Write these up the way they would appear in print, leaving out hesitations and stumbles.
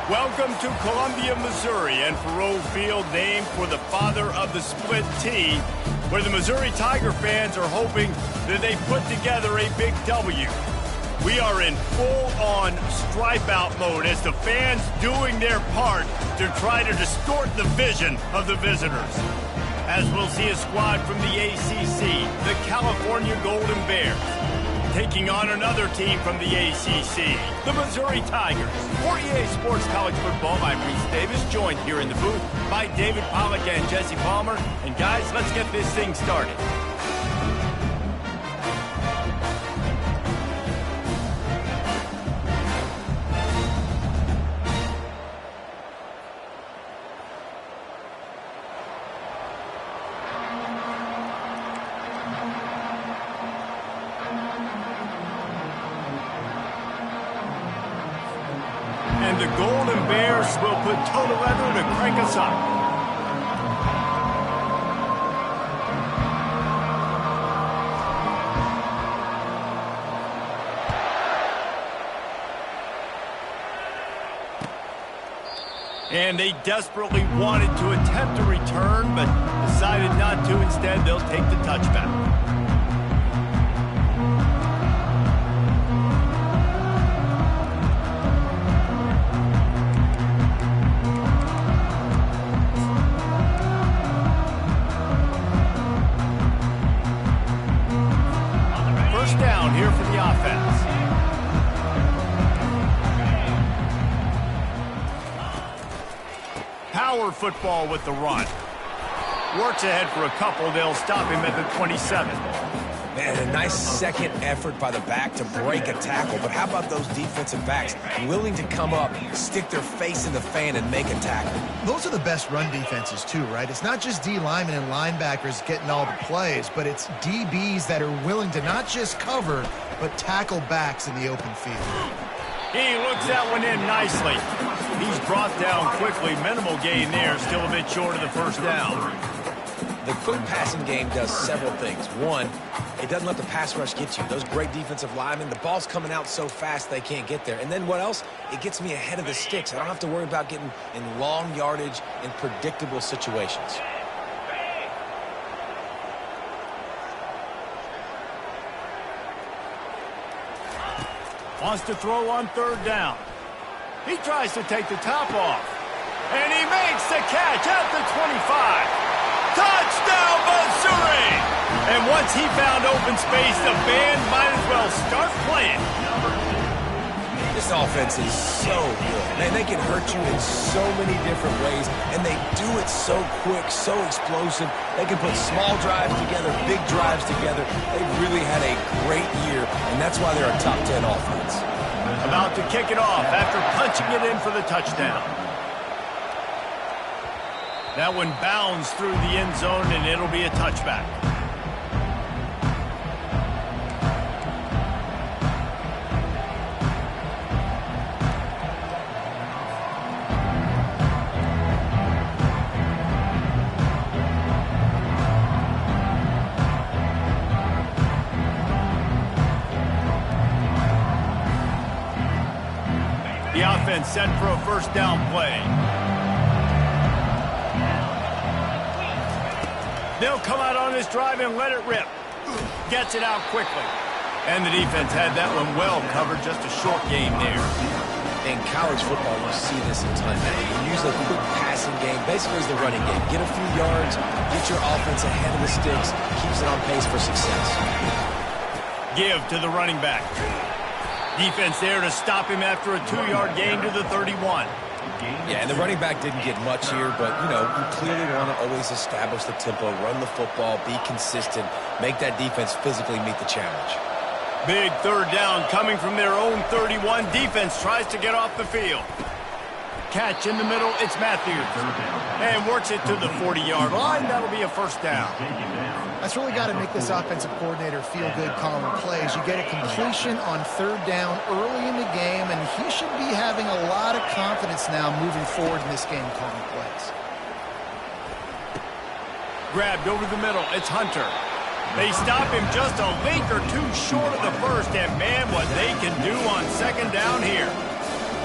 Welcome to Columbia, Missouri, and Faurot Field, named for the father of the split T, where the Missouri Tiger fans are hoping that they put together a big W. We are in full-on stripe-out mode as the fans doing their part to try to distort the vision of the visitors. As we'll see a squad from the ACC, the California Golden Bears, taking on another team from the ACC, the Missouri Tigers. For EA Sports College Football, I'm Reese Davis, joined here in the booth by David Pollack and Jesse Palmer. And guys, let's get this thing started. And the Golden Bears will put toe to leather to crank us up. And they desperately wanted to attempt a return, but decided not to. Instead, they'll take the touchback. Down here for the offense. Power football with the run. Works ahead for a couple. They'll stop him at the 27. Man, a nice second effort by the back to break a tackle. But how about those defensive backs willing to come up, stick their face in the fan, and make a tackle? Those are the best run defenses too, right? It's not just D linemen and linebackers getting all the plays, but it's DBs that are willing to not just cover, but tackle backs in the open field. He looks that one in nicely. He's brought down quickly. Minimal gain there, still a bit short of the first down. The quick passing game does several things. One, it doesn't let the pass rush get you. Those great defensive linemen, the ball's coming out so fast they can't get there. And then what else? It gets me ahead of the sticks. I don't have to worry about getting in long yardage in predictable situations. Wants to throw on third down. He tries to take the top off. And he makes the catch at the 25. Touchdown, Missouri! And once he found open space, the band might as well start playing. This offense is so good. Man, they can hurt you in so many different ways, and they do it so quick, so explosive. They can put small drives together, big drives together. They've really had a great year, and that's why they're a top 10 offense. About to kick it off after punching it in for the touchdown. That one bounds through the end zone, and it'll be a touchback. The offense set for a first down play. They'll come out on this drive and let it rip. Gets it out quickly. And the defense had that one well covered. Just a short game there. In college football, you see this a ton now. You use a quick passing game, basically as the running game. Get a few yards, get your offense ahead of the sticks, keeps it on pace for success. Give to the running back. Defense there to stop him after a 2-yard gain to the 31. Yeah, and the running back didn't get much here, but, you know, you clearly want to always establish the tempo, run the football, be consistent, make that defense physically meet the challenge. Big third down coming from their own 31. Defense tries to get off the field. Catch in the middle, it's Matthews. And works it to the 40-yard line. That'll be a first down. That's really got to make this offensive coordinator feel good calling plays. You get a completion on third down early in the game, and he should be having a lot of confidence now moving forward in this game calling plays. Grabbed over the middle, it's Hunter. They stop him just a link or two short of the first, and man, what they can do on second down here.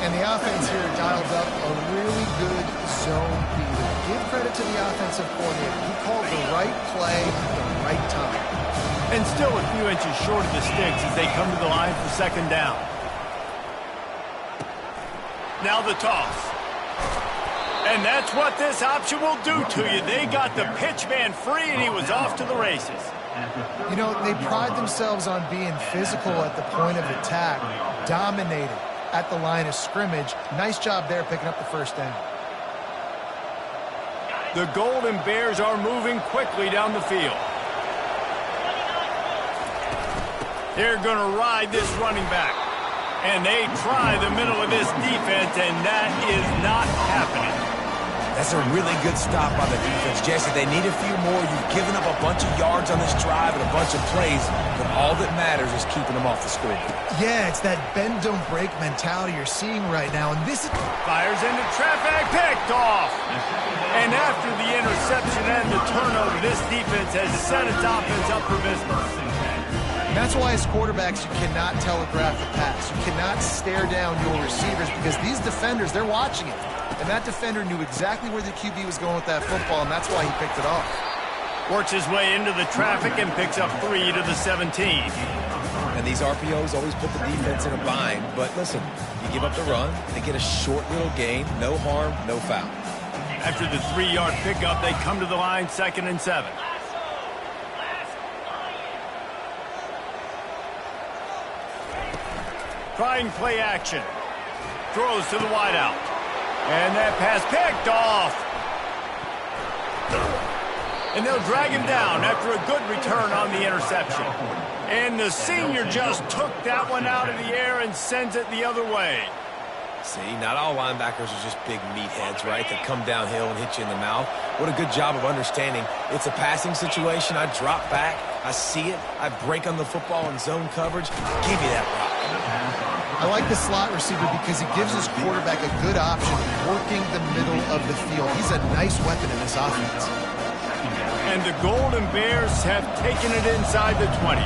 And the offense here dialed up a really good zone beat. Give credit to the offensive coordinator. He called the right play at the right time. And still a few inches short of the sticks as they come to the line for second down. Now the toss. And that's what this option will do to you. They got the pitch man free, and he was off to the races. You know, they pride themselves on being physical at the point of attack, dominated at the line of scrimmage. Nice job there picking up the first down. The Golden Bears are moving quickly down the field. They're going to ride this running back. And they try the middle of this defense, and that is not happening. That's a really good stop by the defense. Jesse, they need a few more. You've given up a bunch of yards on this drive and a bunch of plays, but all that matters is keeping them off the score. Yeah, it's that bend, don't break mentality you're seeing right now, and this is... Fires into traffic, picked off. And after the interception and the turnover, this defense has set its offense up for business. And that's why as quarterbacks, you cannot telegraph the pass. You cannot stare down your receivers because these defenders, they're watching it. And that defender knew exactly where the QB was going with that football, and that's why he picked it off. Works his way into the traffic and picks up 3 to the 17. And these RPOs always put the defense in a bind. But listen, you give up the run, they get a short little gain, no harm, no foul. After the 3-yard pickup, they come to the line, 2nd and 7. Trying play action. Throws to the wideout. And that pass picked off. And they'll drag him down after a good return on the interception. And the senior just took that one out of the air and sends it the other way. See, not all linebackers are just big meatheads, right? That come downhill and hit you in the mouth. What a good job of understanding. It's a passing situation. I drop back. I see it. I break on the football in zone coverage. Give me that rock. I like the slot receiver because he gives his quarterback a good option working the middle of the field. He's a nice weapon in this offense. And the Golden Bears have taken it inside the 20.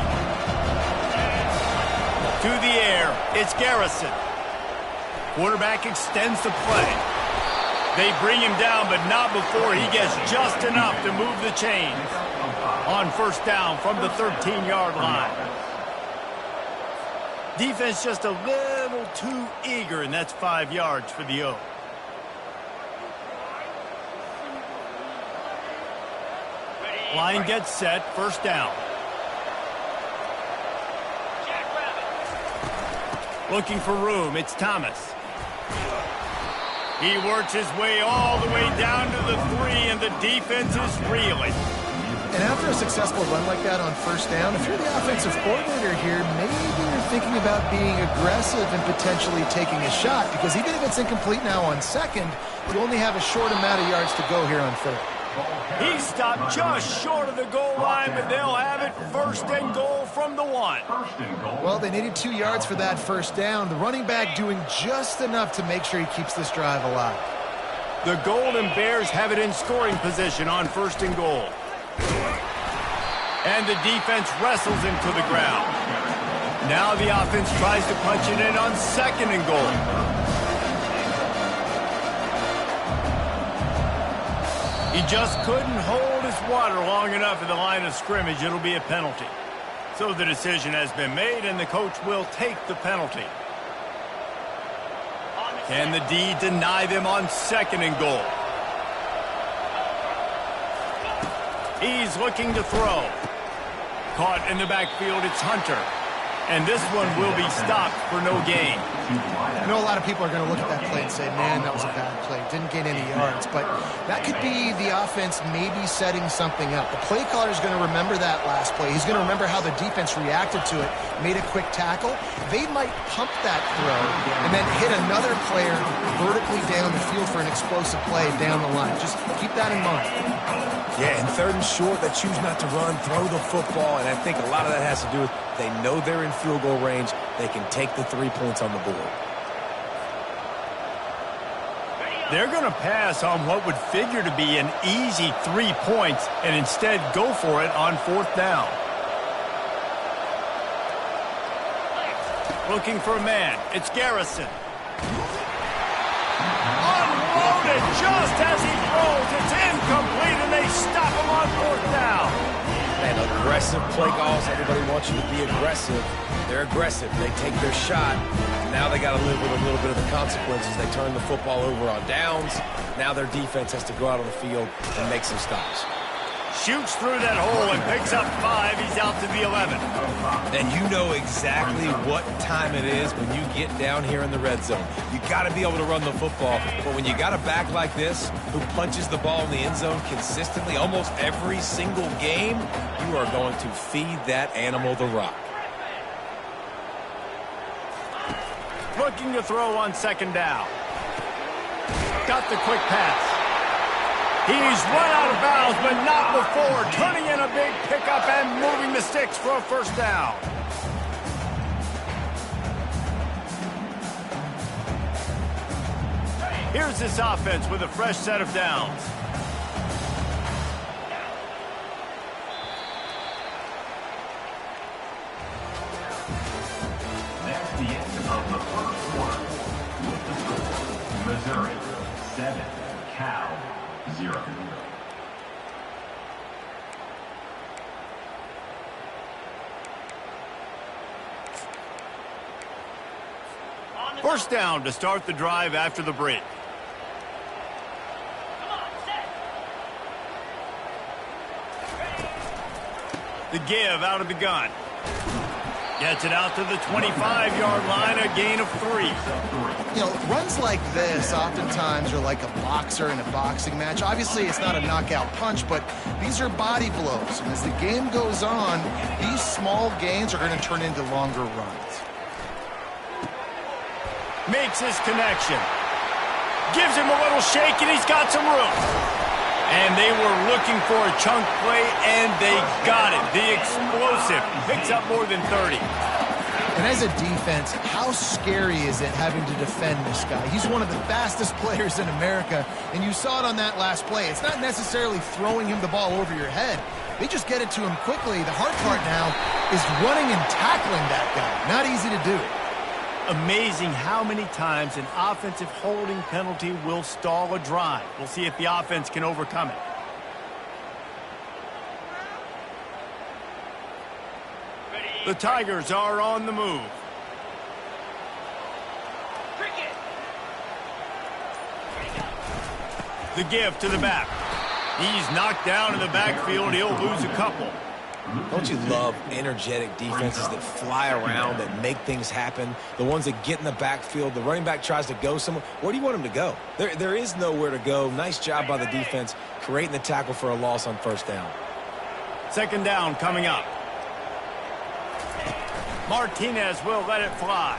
To the air, it's Garrison. Quarterback extends the play. They bring him down, but not before he gets just enough to move the chains. On first down from the 13-yard line. Defense just a little too eager, and that's 5 yards for the O. Line gets set, first down. Looking for room, it's Thomas. He works his way all the way down to the 3, and the defense is reeling. And after a successful run like that on first down, if you're the offensive coordinator here, maybe you're thinking about being aggressive and potentially taking a shot, because even if it's incomplete now on second, you only have a short amount of yards to go here on third. He stopped just short of the goal line, but they'll have it first and goal from the 1. Well, they needed 2 yards for that first down. The running back doing just enough to make sure he keeps this drive alive. The Golden Bears have it in scoring position on first and goal. And the defense wrestles him to the ground. Now the offense tries to punch it in on second and goal. He just couldn't hold his water long enough at the line of scrimmage. It'll be a penalty. So the decision has been made, and the coach will take the penalty. Can the D deny them on second and goal? He's looking to throw. Caught in the backfield, it's Hunter. And this one will be stopped for no gain. I know a lot of people are going to look at that play and say, man, that was a bad play. Didn't gain any yards. But that could be the offense maybe setting something up. The play caller is going to remember that last play. He's going to remember how the defense reacted to it, made a quick tackle. They might pump that throw and then hit another player vertically down the field for an explosive play down the line. Just keep that in mind. Yeah, and third and short, they choose not to run, throw the football, and I think a lot of that has to do with they know they're in field goal range. They can take the 3 points on the board. They're going to pass on what would figure to be an easy 3 points and instead go for it on fourth down. Looking for a man. It's Garrison. And just as he throws, it's incomplete, and they stop him on 4th down. Man, aggressive play calls. Everybody wants you to be aggressive. They're aggressive. They take their shot. Now they got to live with a little bit of the consequences. They turn the football over on downs. Now their defense has to go out on the field and make some stops. Shoots through that hole and picks up 5. He's out to the 11. And you know exactly what time it is when you get down here in the red zone. You got to be able to run the football. But when you got a back like this who punches the ball in the end zone consistently almost every single game, you are going to feed that animal the rock. Looking to throw on 2nd down. Got the quick pass. He's run out of bounds, but not before turning in a big pickup and moving the sticks for a 1st down. Here's this offense with a fresh set of downs. That's the end of the 1st quarter. With the score, Missouri 7, Cal 0. First down to start the drive after the break. The give out of the gun. Gets it out to the 25-yard line, a gain of 3. You know, runs like this oftentimes are like a boxer in a boxing match. Obviously, it's not a knockout punch, but these are body blows. And as the game goes on, these small gains are going to turn into longer runs. Makes his connection. Gives him a little shake, and he's got some room. And they were looking for a chunk play, and they got it. The explosive picks up more than 30. And as a defense, how scary is it having to defend this guy? He's one of the fastest players in America, and you saw it on that last play. It's not necessarily throwing him the ball over your head. They just get it to him quickly. The hard part now is running and tackling that guy. Not easy to do. Amazing how many times an offensive holding penalty will stall a drive. We'll see if the offense can overcome it. The Tigers are on the move. The give to the back. He's knocked down in the backfield. He'll lose a couple. Don't you love energetic defenses that fly around, that make things happen? The ones that get in the backfield, the running back tries to go somewhere. Where do you want him to go? There is nowhere to go. Nice job by the defense creating the tackle for a loss on 1st down. 2nd down coming up. Martinez will let it fly.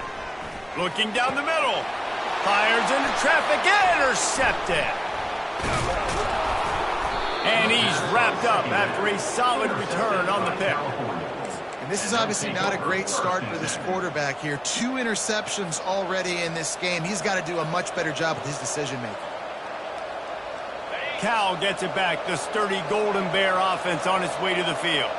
Looking down the middle. Fires into traffic. Intercepted. And he's wrapped up after a solid return on the pick. And this is obviously not a great start for this quarterback here. 2 interceptions already in this game. He's got to do a much better job with his decision-making. Cal gets it back. The sturdy Golden Bear offense on its way to the field.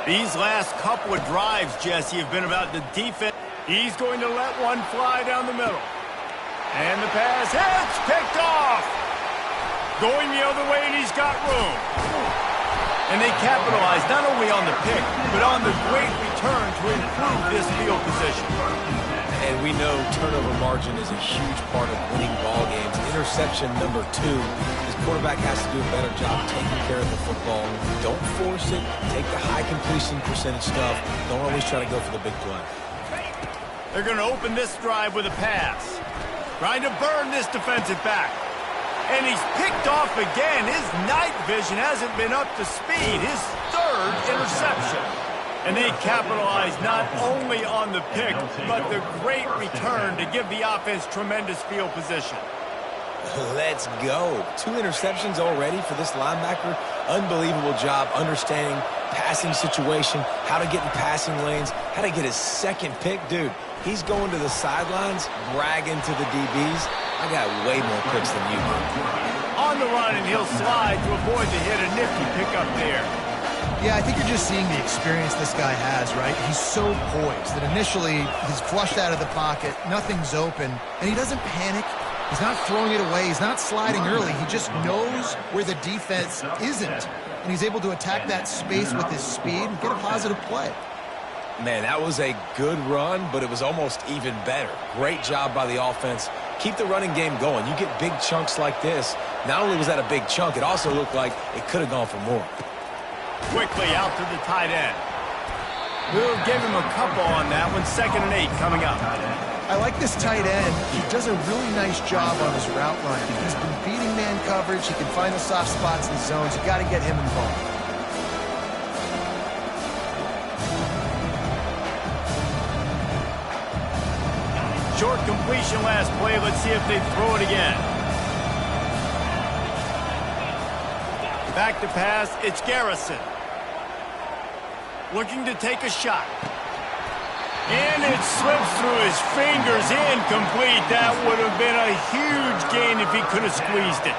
These last couple of drives, Jesse, have been about the defense. He's going to let one fly down the middle. And the pass hits, picked off. Going the other way, and he's got room. And they capitalize not only on the pick, but on the great return to improve this field position. And we know turnover margin is a huge part of winning ball games. Interception number 2. His quarterback has to do a better job taking care of the football. Don't force it. Take the high completion percentage stuff. Don't always try to go for the big play. They're going to open this drive with a pass. Trying to burn this defensive back. And he's picked off again. His night vision hasn't been up to speed. His 3rd interception. And they capitalize not only on the pick, but the great return to give the offense tremendous field position. Let's go. 2 interceptions already for this linebacker. Unbelievable job understanding passing situation, how to get in passing lanes, how to get his 2nd pick. Dude, he's going to the sidelines, bragging to the DBs. I got way more picks than you do. On the run, and he'll slide to avoid the hit. A nifty pickup there. Yeah, I think you're just seeing the experience this guy has, right? He's so poised that initially he's flushed out of the pocket, nothing's open, and he doesn't panic. He's not throwing it away. He's not sliding early. He just knows where the defense isn't. And he's able to attack that space with his speed and get a positive play. Man, that was a good run, but it was almost even better. Great job by the offense. Keep the running game going. You get big chunks like this. Not only was that a big chunk, it also looked like it could have gone for more. Quickly out to the tight end. We'll give him a couple on that one. 2nd and 8 coming up. I like this tight end. He does a really nice job on his route running. He's been beating man coverage. He can find the soft spots in the zones. You got to get him involved. Short completion last play. Let's see if they throw it again. Back to pass. It's Garrison. Looking to take a shot. And it slips through his fingers. Incomplete. That would have been a huge gain if he could have squeezed it.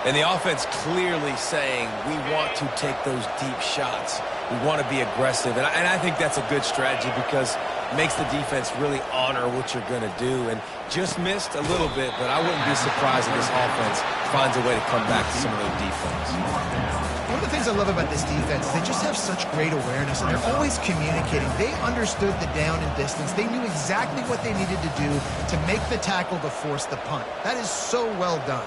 And the offense clearly saying, we want to take those deep shots. We want to be aggressive. And I think that's a good strategy because it makes the defense really honor what you're going to do. And just missed a little bit, but I wouldn't be surprised if this offense finds a way to come back to some of those defense. One of the things I love about this defense is they just have such great awareness, and they're always communicating. They understood the down and distance. They knew exactly what they needed to do to make the tackle to force the punt. That is so well done.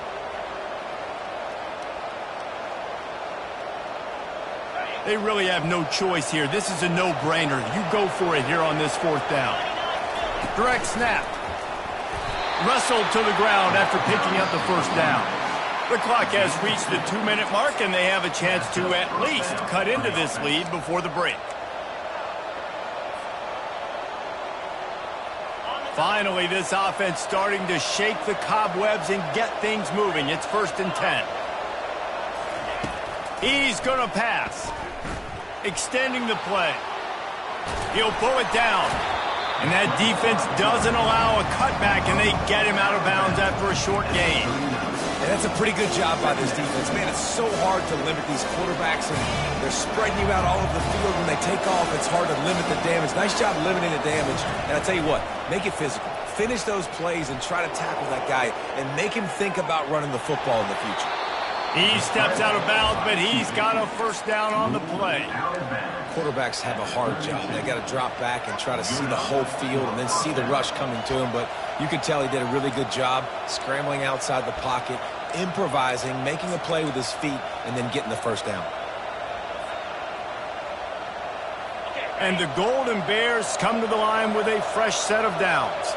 They really have no choice here. This is a no-brainer. You go for it here on this 4th down. Direct snap. Wrestled to the ground after picking up the 1st down. The clock has reached the 2-minute mark, and they have a chance to at least cut into this lead before the break. Finally, this offense starting to shake the cobwebs and get things moving. It's 1st and 10. He's going to pass. Extending the play. He'll pull it down. And that defense doesn't allow a cutback, and they get him out of bounds after a short gain. And that's a pretty good job by this defense. Man, it's so hard to limit these quarterbacks, and they're spreading you out all over the field. When they take off, it's hard to limit the damage. Nice job limiting the damage. And I tell you what, make it physical. Finish those plays and try to tackle that guy and make him think about running the football in the future. He steps out of bounds, but he's got a 1st down on the play. Quarterbacks have a hard job. They got to drop back and try to see the whole field and then see the rush coming to him. But you could tell he did a really good job scrambling outside the pocket, improvising, making a play with his feet, and then getting the 1st down. And the Golden Bears come to the line with a fresh set of downs.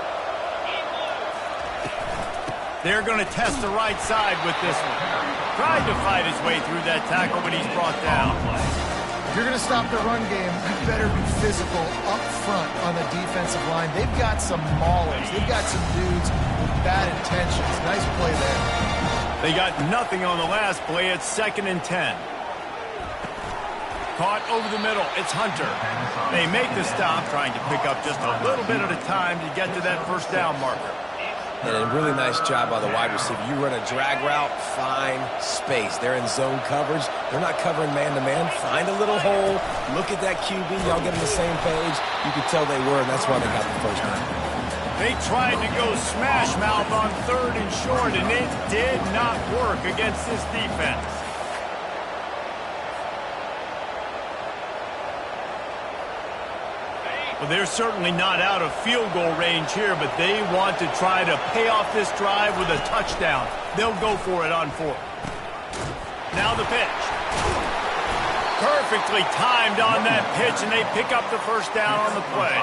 They're going to test the right side with this one. Tried to fight his way through that tackle, but he's brought down. If you're going to stop the run game, you better be physical up front on the defensive line. They've got some maulers. They've got some dudes with bad intentions. Nice play there. They got nothing on the last play. It's 2nd and 10. Caught over the middle. It's Hunter. They make the stop, trying to pick up just a little bit at a time to get to that 1st down marker. And a really nice job by the wide receiver. You run a drag route, find space. They're in zone coverage. They're not covering man-to-man. Find a little hole. Look at that QB. Y'all get on the same page. You could tell they were, and that's why they got the 1st down. They tried to go smash mouth on 3rd and short, and it did not work against this defense. Well, they're certainly not out of field goal range here, but they want to try to pay off this drive with a touchdown. They'll go for it on 4th. Now the pitch. Perfectly timed on that pitch, and they pick up the 1st down on the play.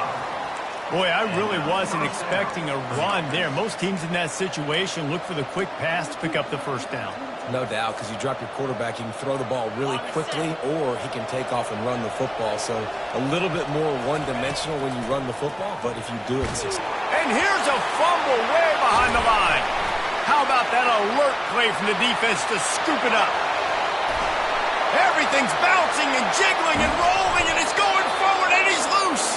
Boy, I really wasn't expecting a run there. Most teams in that situation look for the quick pass to pick up the 1st down. No doubt, because you drop your quarterback, you can throw the ball really quickly, or he can take off and run the football. So a little bit more one-dimensional when you run the football, but if you do it, it's And here's a fumble way behind the line. How about that alert play from the defense to scoop it up? Everything's bouncing and jiggling and rolling, and it's going forward, and he's loose.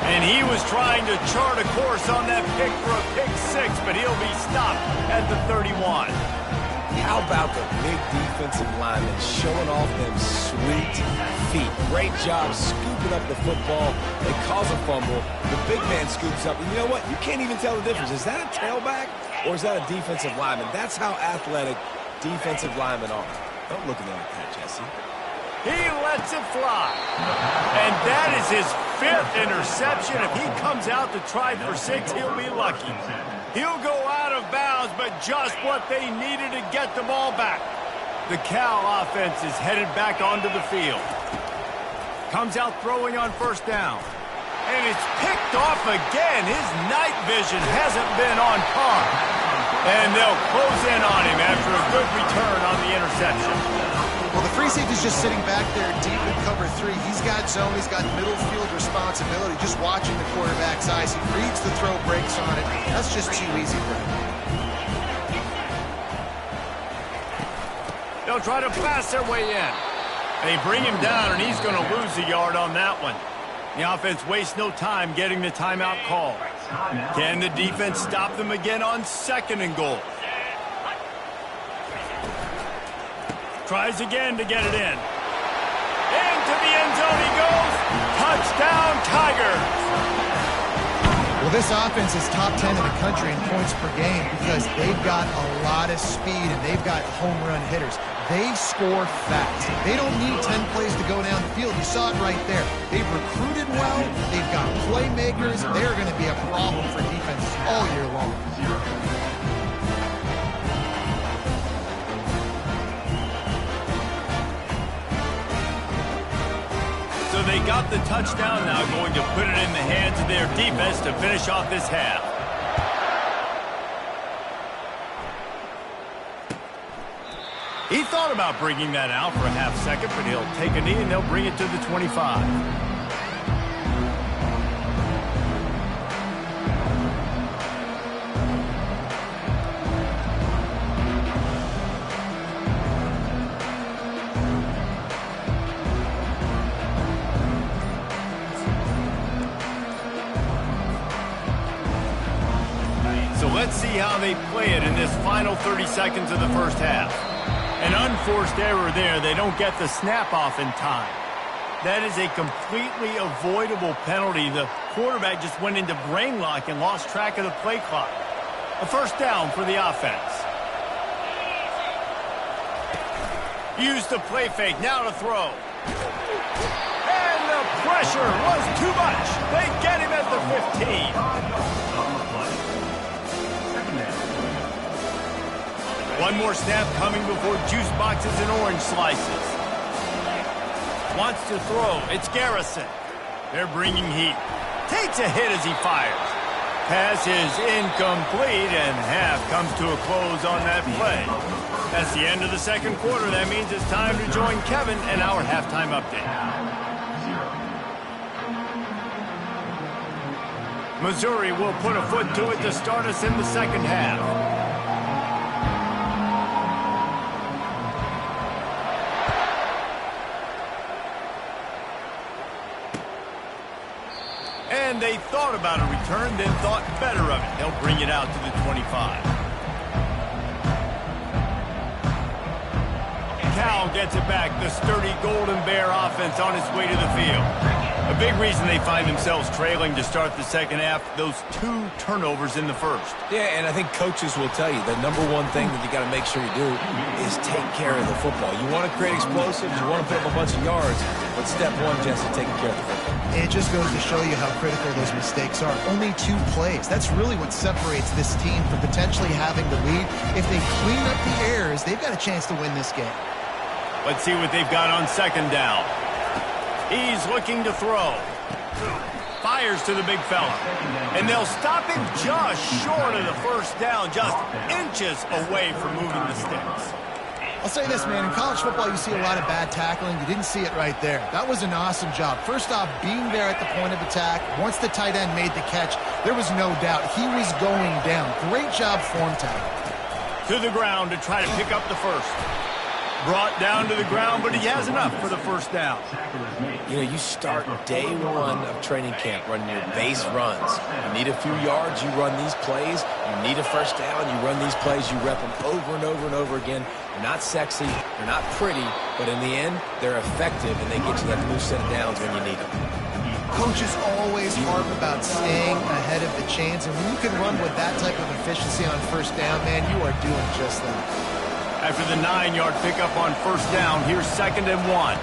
And he was trying to chart a course on that pick for a pick 6, but he'll be stopped at the 31. How about the big defensive lineman showing off them sweet feet? Great job scooping up the football. They cause a fumble. The big man scoops up. And you know what? You can't even tell the difference. Is that a tailback Or is that a defensive lineman? That's how athletic defensive linemen are. Don't look at me like that, Jesse. He lets it fly. And that is his 5th interception. If he comes out to try for 6, he'll be lucky. He'll go out of bounds, but just what they needed to get the ball back. The Cal offense is headed back onto the field. Comes out throwing on 1st down. And it's picked off again. His night vision hasn't been on par. And they'll close in on him after a good return on the interception. Well, the free safety's just sitting back there deep in cover 3. He's got zone. He's got middle field responsibility. Just watching the quarterback's eyes. He reads the throw, breaks on it. That's just too easy for him. They'll try to pass their way in. They bring him down, and he's going to lose a yard on that one. The offense wastes no time getting the timeout call. Can the defense stop them again on 2nd and goal? Tries again to get it in. Into the end zone he goes. Touchdown, Tigers. Well, this offense is top 10 in the country in points per game because they've got a lot of speed and they've got home run hitters. They score fast. They don't need 10 plays to go down the field. You saw it right there. They've recruited well. They've got playmakers. They're going to be a problem for defenses all year long. So they got the touchdown, now going to put it in the hands of their defense to finish off this half. He thought about bringing that out for a half second, but he'll take a knee and they'll bring it to the 25. So let's see how they play it in this final 30 seconds of the first half. An unforced error there. They don't get the snap off in time. That is a completely avoidable penalty. The quarterback just went into brain lock and lost track of the play clock. A 1st down for the offense. Use the play fake. Now to throw. And the pressure was too much. They get him at the 15. One more snap coming before juice boxes and orange slices. Wants to throw. It's Garrison. They're bringing heat. Takes a hit as he fires. Pass is incomplete, and half comes to a close on that play. That's the end of the 2nd quarter. That means it's time to join Kevin and our halftime update. Missouri will put a foot to it to start us in the 2nd half. And they thought about a return, then thought better of it. They'll bring it out to the 25. Cal gets it back. The sturdy Golden Bear offense on its way to the field. A big reason they find themselves trailing to start the 2nd half, those 2 turnovers in the 1st. Yeah, and I think coaches will tell you the number one thing that you got to make sure you do is take care of the football. You want to create explosives, you want to put up a bunch of yards, but step 1, Jesse, taking care of the football. It just goes to show you how critical those mistakes are. Only 2 plays. That's really what separates this team from potentially having the lead. If they clean up the errors, they've got a chance to win this game. Let's see what they've got on 2nd down. He's looking to throw. Fires to the big fella. And they'll stop him just short of the 1st down, just inches away from moving the sticks. I'll say this, man. In college football, you see a lot of bad tackling. You didn't see it right there. That was an awesome job. First off, being there at the point of attack. Once the tight end made the catch, there was no doubt he was going down. Great job form tackle. To the ground to try to pick up the 1st. Brought down to the ground, but he has enough for the 1st down. You know, you start day 1 of training camp running your base runs. You need a few yards, you run these plays. You need a 1st down, you run these plays. You rep them over and over and over again. They're not sexy, they're not pretty, but in the end, they're effective, and they get you that new set of downs when you need them. Coaches always harp about staying ahead of the chains, and when you can run with that type of efficiency on first down, man, you are doing just that. After the 9-yard pickup on first down, here's 2nd and 1.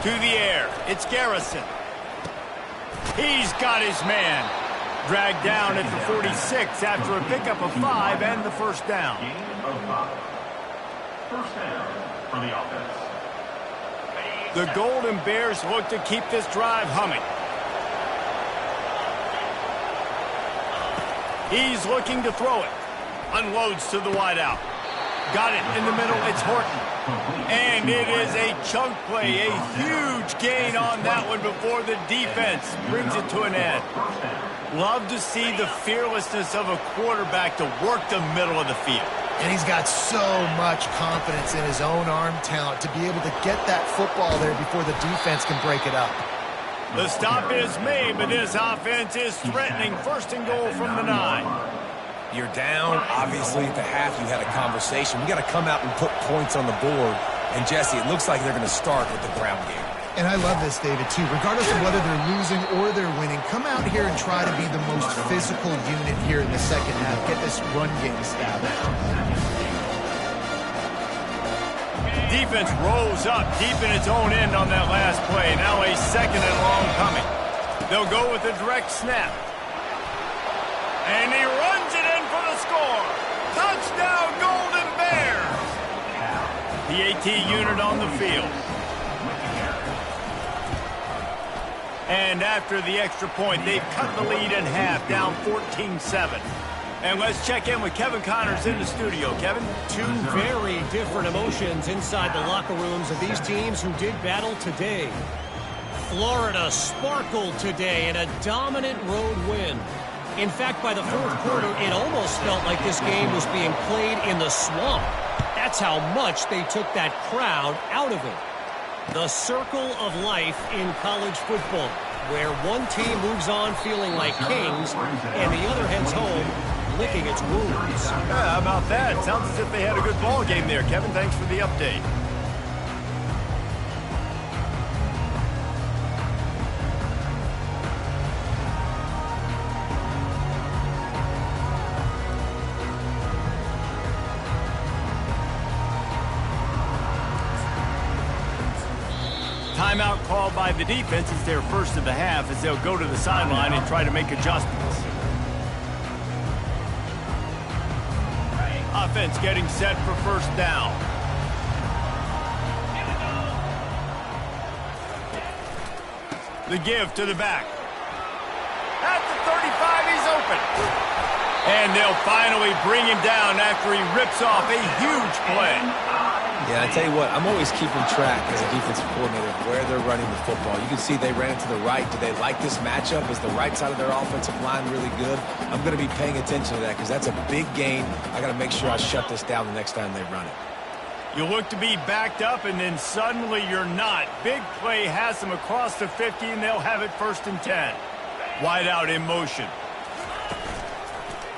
To the air, it's Garrison. He's got his man. Dragged down at the 46 after a pickup of 5 and the first down. Gain of 5. First down for the offense. The Golden Bears look to keep this drive humming. He's looking to throw it. Unloads to the wideout. Got it in the middle. It's Horton. And it is a chunk play. A huge gain on that one before the defense brings it to an end. Love to see the fearlessness of a quarterback to work the middle of the field. And he's got so much confidence in his own arm talent to be able to get that football there before the defense can break it up. The stop is made, but this offense is threatening 1st and goal from the 9. You're down. Obviously, at the half, you had a conversation. We got to come out and put points on the board. And, Jesse, it looks like they're going to start with the ground game. And I love this, David, too. Regardless of whether they're losing or they're winning, come out here and try to be the most physical unit here in the second half. Get this run game established. Defense rolls up deep in its own end on that last play. Now a 2nd and long coming. They'll go with a direct snap. And he runs it in for the score. Touchdown, Golden Bears. The AT unit on the field. And after the extra point, they've cut the lead in half, down 14-7. And let's check in with Kevin Connors in the studio. Kevin? Two very different emotions inside the locker rooms of these teams who did battle today. Florida sparkled today in a dominant road win. In fact, by the 4th quarter, it almost felt like this game was being played in the swamp. That's how much they took that crowd out of it. The circle of life in college football, where one team moves on feeling like kings and the other heads home licking its wounds. How about that? Sounds as if they had a good ball game there. Kevin, thanks for the update. Timeout called by the defense. It's their first of the half as they'll go to the sideline and try to make adjustments. Offense getting set for first down. The give to the back. At the 35, he's open. And they'll finally bring him down after he rips off a huge play. Yeah, I tell you what, I'm always keeping track as a defensive coordinator of where they're running the football. You can see they ran it to the right. Do they like this matchup? Is the right side of their offensive line really good? I'm going to be paying attention to that because that's a big gain. I got to make sure I shut this down the next time they run it. You look to be backed up, and then suddenly you're not. Big play has them across the 50, and they'll have it 1st and 10. Wide out in motion.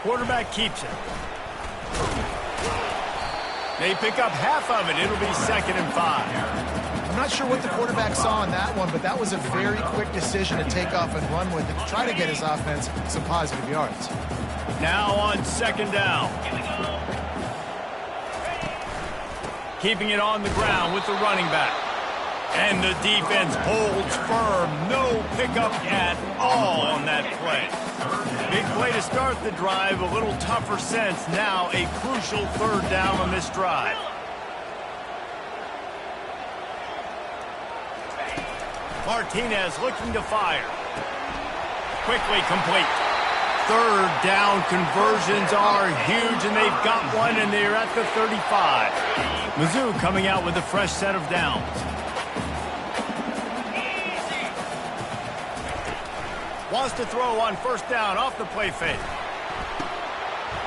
Quarterback keeps it. They pick up half of it. It'll be 2nd and 5. I'm not sure what the quarterback saw on that one, but that was a very quick decision to take off and run with it to try to get his offense some positive yards. Now on 2nd down. Keeping it on the ground with the running back. And the defense holds firm. No pickup at all on that play. Big play to start the drive. A little tougher sense. Now a crucial 3rd down on this drive. Martinez looking to fire. Quickly complete. 3rd down conversions are huge, and they've got one, and they're at the 35. Mizzou coming out with a fresh set of downs. Wants to throw on 1st down off the play fake.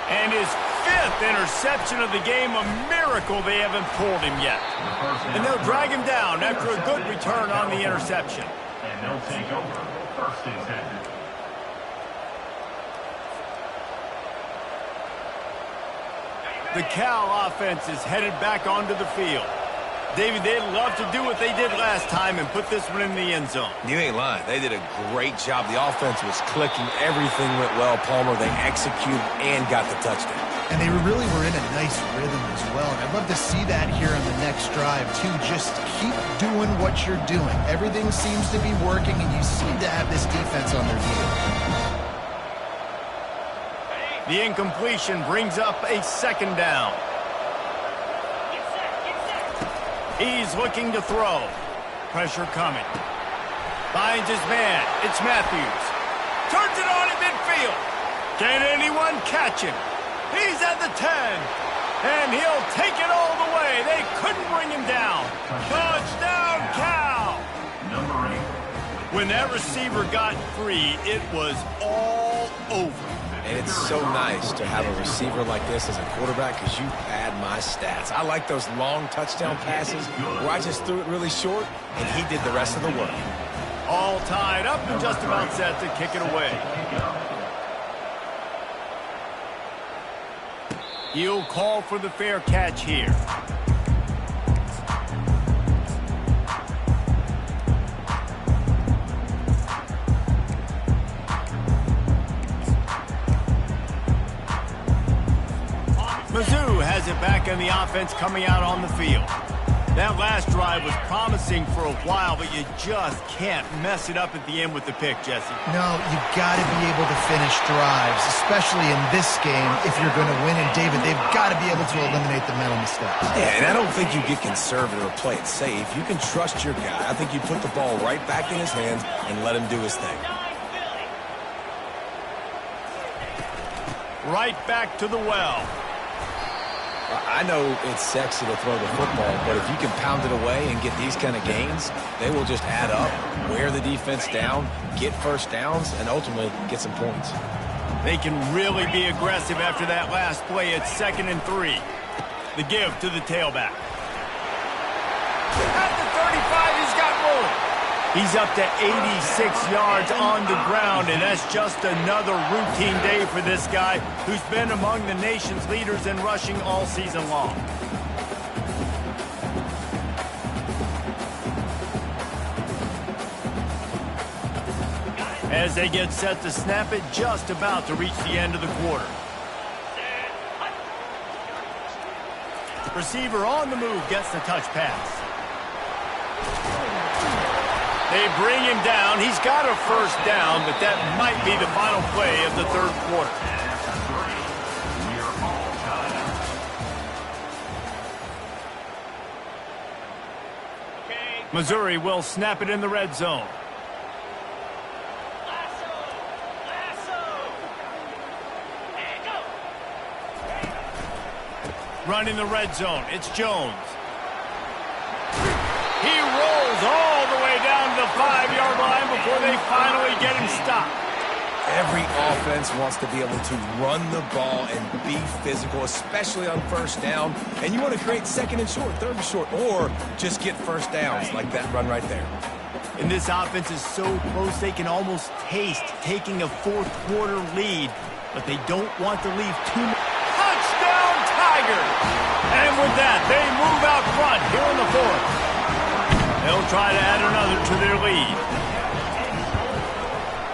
And his 5th interception of the game, a miracle they haven't pulled him yet. And they'll drag him down after a good return on the interception. And they'll take over 1st and 10. The Cal offense is headed back onto the field. David, they'd love to do what they did last time and put this one in the end zone. You ain't lying. They did a great job. The offense was clicking. Everything went well, Palmer. They executed and got the touchdown. And they really were in a nice rhythm as well. And I'd love to see that here on the next drive, too. Just keep doing what you're doing. Everything seems to be working, and you seem to have this defense on their heels. The incompletion brings up a second down. He's looking to throw. Pressure coming. Finds his man. It's Matthews. Turns it on in midfield. Can anyone catch him? He's at the 10. And he'll take it all the way. They couldn't bring him down. Touchdown, Cal! Number 8. When that receiver got free, it was all over. And it's so nice to have a receiver like this as a quarterback because you pad my stats. I like those long touchdown passes where I just threw it really short and he did the rest of the work. All tied up and just about set to kick it away. He'll call for the fair catch here. Mizzou has it back in the offense coming out on the field. That last drive was promising for a while, but you just can't mess it up at the end with the pick, Jesse. No, you got to be able to finish drives, especially in this game if you're going to win. And, David, they've got to be able to eliminate the mental mistakes. Yeah, and I don't think you get conservative or play it safe. You can trust your guy. I think you put the ball right back in his hands and let him do his thing. Right back to the well. I know it's sexy to throw the football, but if you can pound it away and get these kind of gains, they will just add up, wear the defense down, get first downs, and ultimately get some points. They can really be aggressive after that last play. It's 2nd and 3. The give to the tailback. At the 35, he's got room. He's up to 86 yards on the ground, and that's just another routine day for this guy who's been among the nation's leaders in rushing all season long. As they get set to snap it, just about to reach the end of the quarter. Receiver on the move gets the touch pass. They bring him down. He's got a first down, but that might be the final play of the third quarter. Missouri will snap it in the red zone. Running the red zone, it's Jones. He rolls all the way down to the 5-yard line before they finally get him stopped. Every offense wants to be able to run the ball and be physical, especially on first down. And you want to create 2nd and short, 3rd and short, or just get first downs like that run right there. And this offense is so close they can almost taste taking a fourth quarter lead, but they don't want to leave too much. Touchdown, Tigers! And with that, they move out front here in the 4th. They'll try to add another to their lead.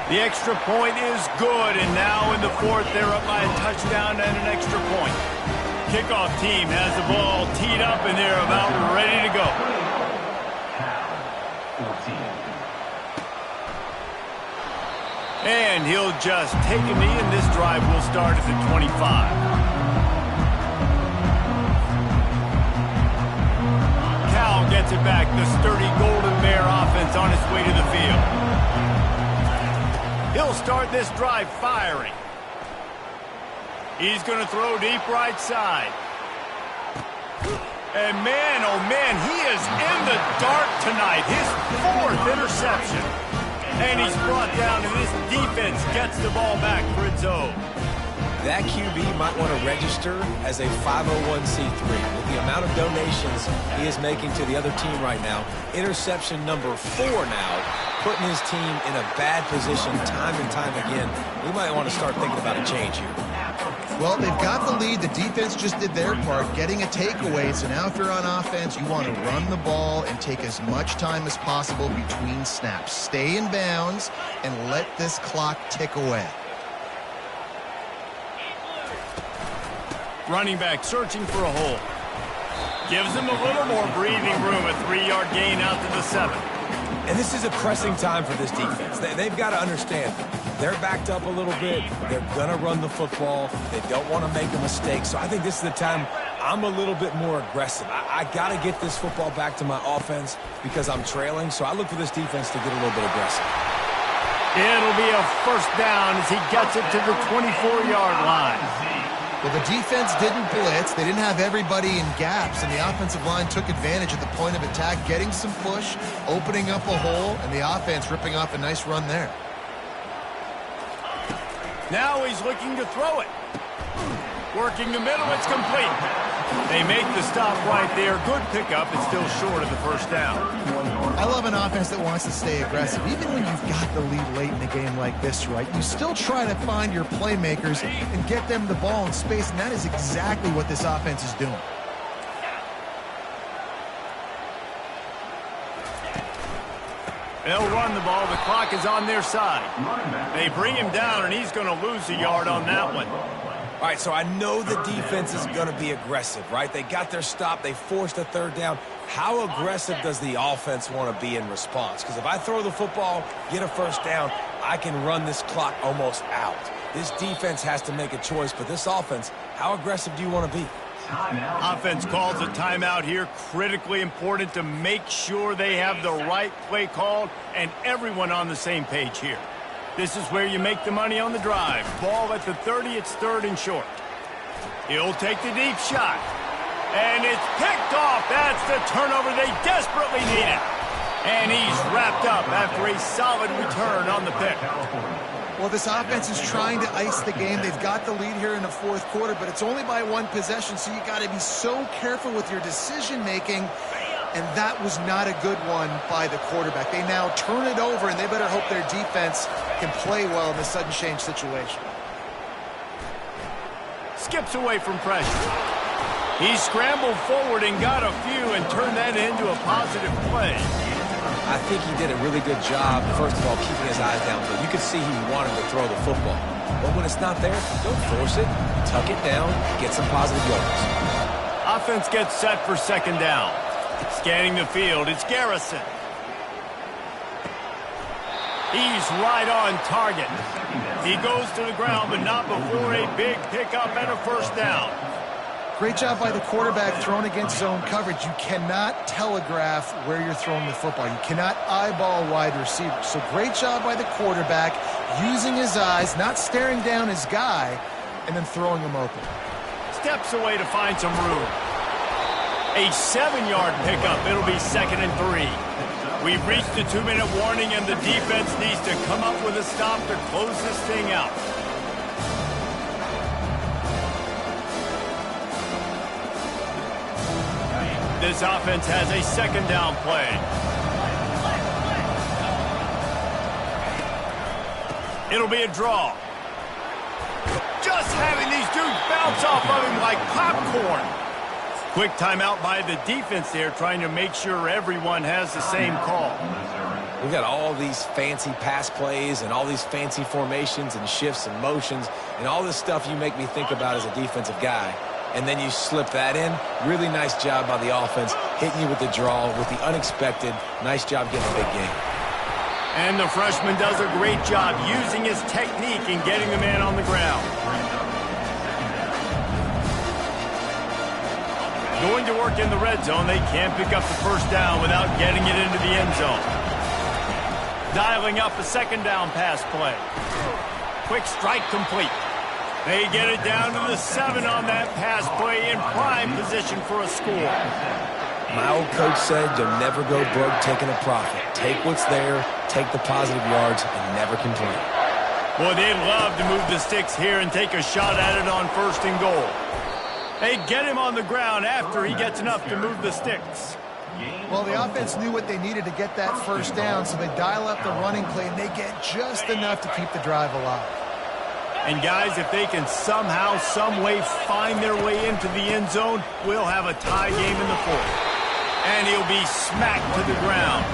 The extra point is good, and now in the 4th, they're up by a touchdown and an extra point. Kickoff team has the ball teed up, and they're about ready to go. And he'll just take a knee, and this drive will start at the 25. Gets it back, the sturdy Golden Bear offense on its way to the field. He'll start this drive firing. He's going to throw deep right side. And man, oh man, he is in the dark tonight. His 4th interception. And he's brought down, and this defense gets the ball back for its own. That QB might want to register as a 501c3. With the amount of donations he is making to the other team right now, interception number 4 now, putting his team in a bad position time and time again. We might want to start thinking about a change here. Well, they've got the lead. The defense just did their part, getting a takeaway. So now if you're on offense, you want to run the ball and take as much time as possible between snaps. Stay in bounds and let this clock tick away. Running back searching for a hole. Gives him a little more breathing room. A 3-yard gain out to the 7. And this is a pressing time for this defense. They've got to understand, they're backed up a little bit. They're going to run the football. They don't want to make a mistake. So I think this is the time I'm a little bit more aggressive. I got to get this football back to my offense because I'm trailing. So I look for this defense to get a little bit aggressive. It'll be a first down as he gets it to the 24-yard line. Well, the defense didn't blitz. They didn't have everybody in gaps, and the offensive line took advantage at the point of attack, getting some push, opening up a hole, and the offense ripping off a nice run there. Now he's looking to throw it. Working the middle, it's complete. They make the stop right there. Good pickup. It's still short of the first down. I love an offense that wants to stay aggressive. Even when you've got the lead late in a game like this, right, you still try to find your playmakers and get them the ball in space, and that is exactly what this offense is doing. They'll run the ball. The clock is on their side. They bring him down, and he's going to lose a yard on that one. All right, so I know the defense is going to be aggressive, right? They got their stop. They forced a third down. How aggressive does the offense want to be in response? Because if I throw the football, get a first down, I can run this clock almost out. This defense has to make a choice, but this offense, how aggressive do you want to be? Offense calls a timeout here. Critically important to make sure they have the right play called and everyone on the same page here. This is where you make the money on the drive. Ball at the 30, it's 3rd and short. He'll take the deep shot. And it's picked off. That's the turnover they desperately needed. And he's wrapped up after a solid return on the pick. Well, this offense is trying to ice the game. They've got the lead here in the 4th quarter, but it's only by 1 possession, so you got to be so careful with your decision-making. And that was not a good one by the quarterback. They now turn it over, and they better hope their defense can play well in this sudden change situation. Skips away from pressure. He scrambled forward and got a few and turned that into a positive play. I think he did a really good job, first of all, keeping his eyes downfield. You could see he wanted to throw the football. But when it's not there, don't force it. Tuck it down, get some positive yards. Offense gets set for 2nd down. Scanning the field, it's Garrison. He's right on target. He goes to the ground, but not before a big pickup and a first down. Great job by the quarterback throwing against zone coverage. You cannot telegraph where you're throwing the football. You cannot eyeball wide receivers. So great job by the quarterback using his eyes, not staring down his guy, and then throwing him open. Steps away to find some room. A 7-yard pickup. It'll be 2nd and 3. We've reached the 2-minute warning, and the defense needs to come up with a stop to close this thing out. This offense has a 2nd down play. It'll be a draw. Just having these dudes bounce off of him like popcorn. Quick timeout by the defense there, trying to make sure everyone has the same call. We've got all these fancy pass plays and all these fancy formations and shifts and motions and all this stuff you make me think about as a defensive guy. And then you slip that in. Really nice job by the offense, hitting you with the draw, with the unexpected. Nice job getting a big game. And the freshman does a great job using his technique and getting the man on the ground. Going to work in the red zone, they can't pick up the first down without getting it into the end zone. Dialing up a 2nd down pass play. Quick strike complete. They get it down to the 7 on that pass play in prime position for a score. My old coach said you'll never go broke taking a profit. Take what's there, take the positive yards, and never complain. Boy, they'd love to move the sticks here and take a shot at it on 1st and goal. They get him on the ground after he gets enough to move the sticks. Well, the offense knew what they needed to get that first down, so they dial up the running play, and they get just enough to keep the drive alive. And guys, if they can somehow, some way find their way into the end zone, we'll have a tie game in the fourth. And he'll be smacked to the ground.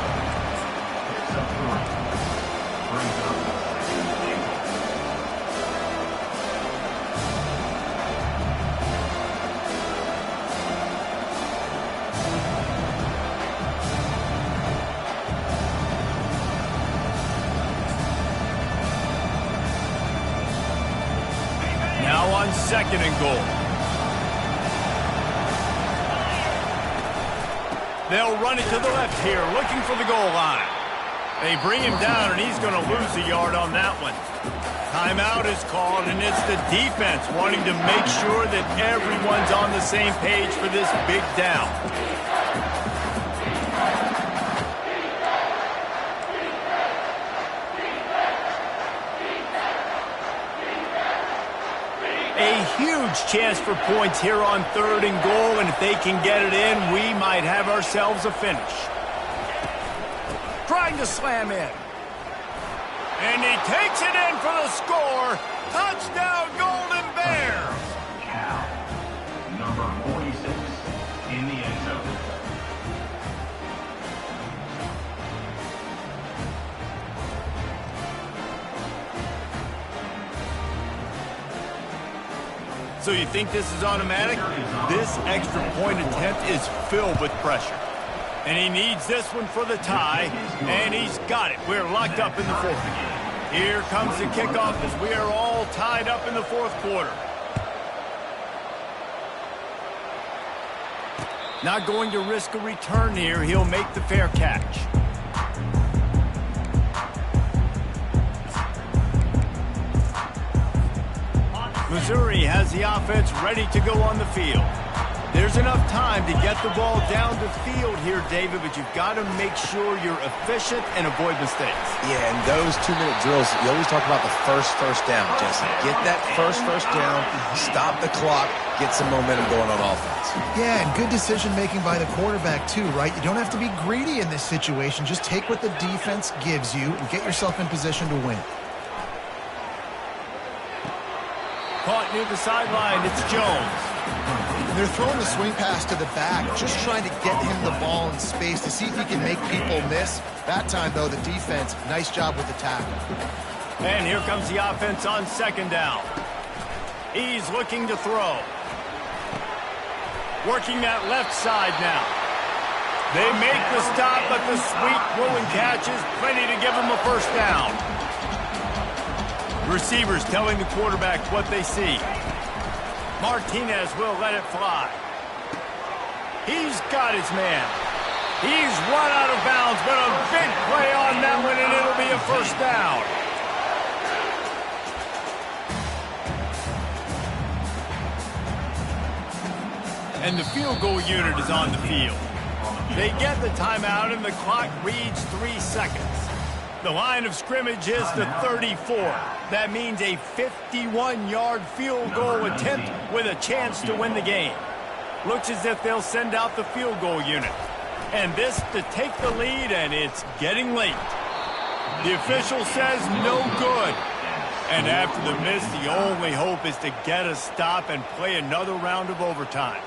Now on second and goal. They'll run it to the left here, looking for the goal line. They bring him down, and he's going to lose a yard on that one. Timeout is called, and it's the defense wanting to make sure that everyone's on the same page for this big down. A huge chance for points here on third and goal, and if they can get it in, we might have ourselves a finish. Trying to slam in. And he takes it in for the score. Touchdown, Golden Bears! Cal, number 46, in the end zone. So you think this is automatic? This extra point attempt is filled with pressure. And he needs this one for the tie, and he's got it. We're locked up in the fourth. Here comes the kickoff as we are all tied up in the fourth quarter. Not going to risk a return here. He'll make the fair catch. Missouri has the offense ready to go on the field. There's enough time to get the ball down the field here, David, but you've got to make sure you're efficient and avoid mistakes. Yeah, and those 2-minute drills, you always talk about the first down, Jesse. Get that first down, stop the clock, get some momentum going on offense. Yeah, and good decision-making by the quarterback, too, right? You don't have to be greedy in this situation. Just take what the defense gives you and get yourself in position to win. Caught near the sideline, it's Jones. They're throwing the swing pass to the back, just trying to get him the ball in space to see if he can make people miss. That time, though, the defense, nice job with the tackle. And here comes the offense on second down. He's looking to throw. Working that left side now. They make the stop, but the sweet throwing catch is plenty to give him a first down. Receivers telling the quarterback what they see. Martinez will let it fly. He's got his man. He's run out of bounds, but a big play on that one, and it'll be a first down. And the field goal unit is on the field. They get the timeout, and the clock reads 3 seconds. The line of scrimmage is the 34. That means a 51-yard field goal attempt with a chance to win the game. Looks as if they'll send out the field goal unit. And this to take the lead, and it's getting late. The official says no good. And after the miss, the only hope is to get a stop and play another round of overtime.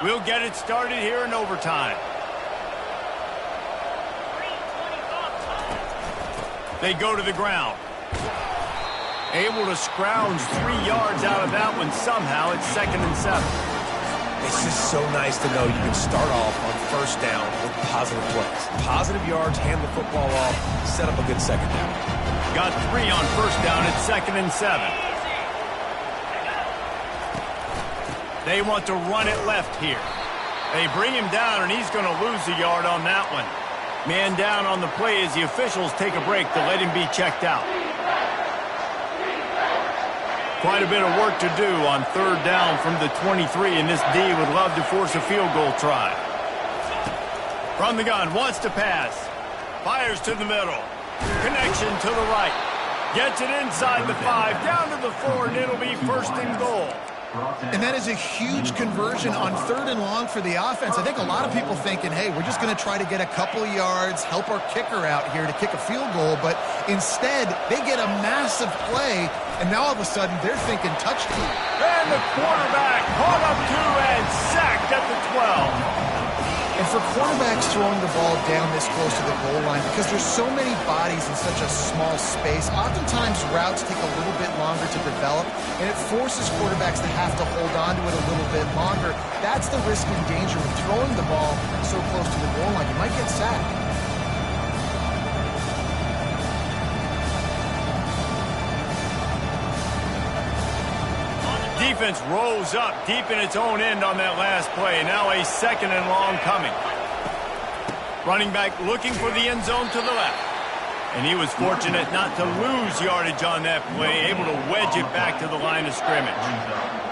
We'll get it started here in overtime. They go to the ground. Able to scrounge 3 yards out of that one somehow. It's 2nd and 7. It's just so nice to know you can start off on first down with positive plays. Positive yards, hand the football off, set up a good second down. Got 3 on first down. It's 2nd and 7. They want to run it left here. They bring him down, and he's going to lose a yard on that one. Man down on the play as the officials take a break to let him be checked out. Quite a bit of work to do on third down from the 23, and this D would love to force a field goal try. From the gun, wants to pass. Fires to the middle. Connection to the right. Gets it inside the 5, down to the 4, and it'll be first and goal. And that is a huge conversion on third and long for the offense. I think a lot of people thinking, hey, we're just going to try to get a couple yards, help our kicker out here to kick a field goal. But instead, they get a massive play, and now all of a sudden they're thinking touchdown. And the quarterback caught up to and sacked at the 12. And for quarterbacks throwing the ball down this close to the goal line, because there's so many bodies in such a small space, oftentimes routes take a little bit longer to develop, and it forces quarterbacks to have to hold on to it a little bit longer. That's the risk and danger with throwing the ball so close to the goal line. You might get sacked. Defense rolls up deep in its own end on that last play. Now a second and long coming. Running back looking for the end zone to the left. And he was fortunate not to lose yardage on that play, able to wedge it back to the line of scrimmage.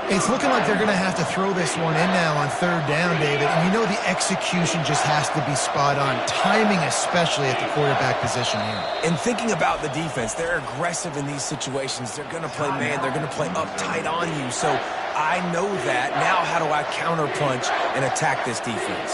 It's looking like they're going to have to throw this one in now on third down, David. And you know the execution just has to be spot on. Timing especially at the quarterback position here. And thinking about the defense, they're aggressive in these situations. They're going to play man. They're going to play up tight on you. So I know that. Now how do I counterpunch and attack this defense?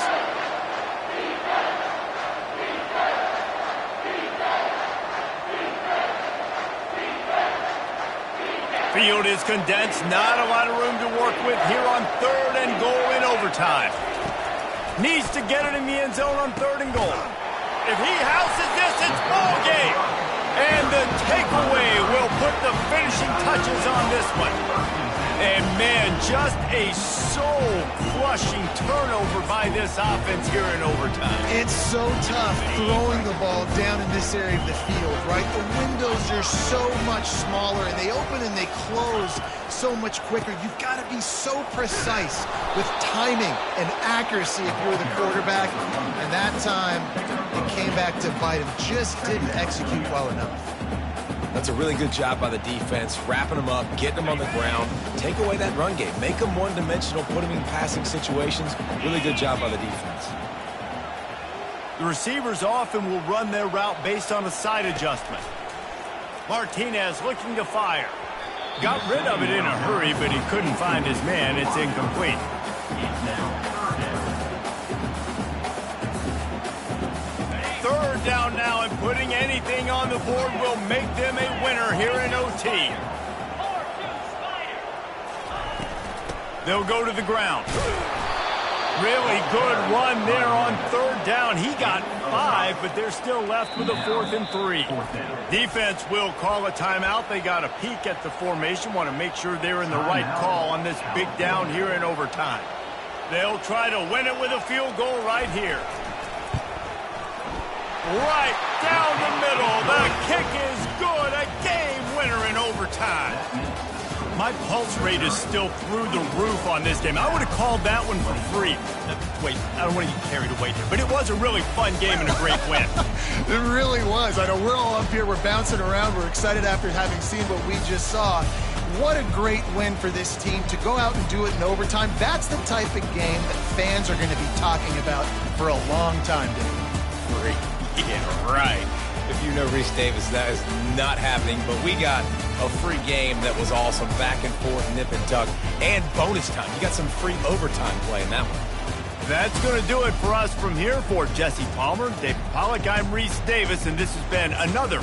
Field is condensed. Not a lot of room to work with here on third and goal in overtime. Needs to get it in the end zone on third and goal. If he houses this, it's ball game. And the takeaway will put the finishing touches on this one. And, man, just a soul-crushing turnover by this offense here in overtime. It's so tough throwing the ball down in this area of the field, right? The windows are so much smaller, and they open and they close so much quicker. You've got to be so precise with timing and accuracy if you're the quarterback. And that time, it came back to bite him. Just didn't execute well enough. That's a really good job by the defense, wrapping them up, getting them on the ground, take away that run game, make them one-dimensional, put them in passing situations. Really good job by the defense. The receivers often will run their route based on a side adjustment. Martinez looking to fire. Got rid of it in a hurry, but he couldn't find his man. It's incomplete. Third down now, and putting anything on the board will make them a winner here in OT. They'll go to the ground. Really good run there on third down. He got 5, but they're still left with a 4th and 3. Defense will call a timeout. They got a peek at the formation, want to make sure they're in the right call on this big down here in overtime. They'll try to win it with a field goal right here. Right down the middle. The kick is good. A game winner in overtime. My pulse rate is still through the roof on this game. I would have called that one for free. Wait, I don't want to get carried away here, but it was a really fun game and a great win. It really was. I know we're all up here. We're bouncing around. We're excited after having seen what we just saw. What a great win for this team to go out and do it in overtime. That's the type of game that fans are going to be talking about for a long time, Dave. Great. Yeah, right. If you know Reese Davis, that is not happening. But we got a free game that was awesome. Back and forth, nip and tuck, and bonus time. You got some free overtime play in that one. That's going to do it for us from here. For Jesse Palmer, David Pollack, I'm Reese Davis, and this has been another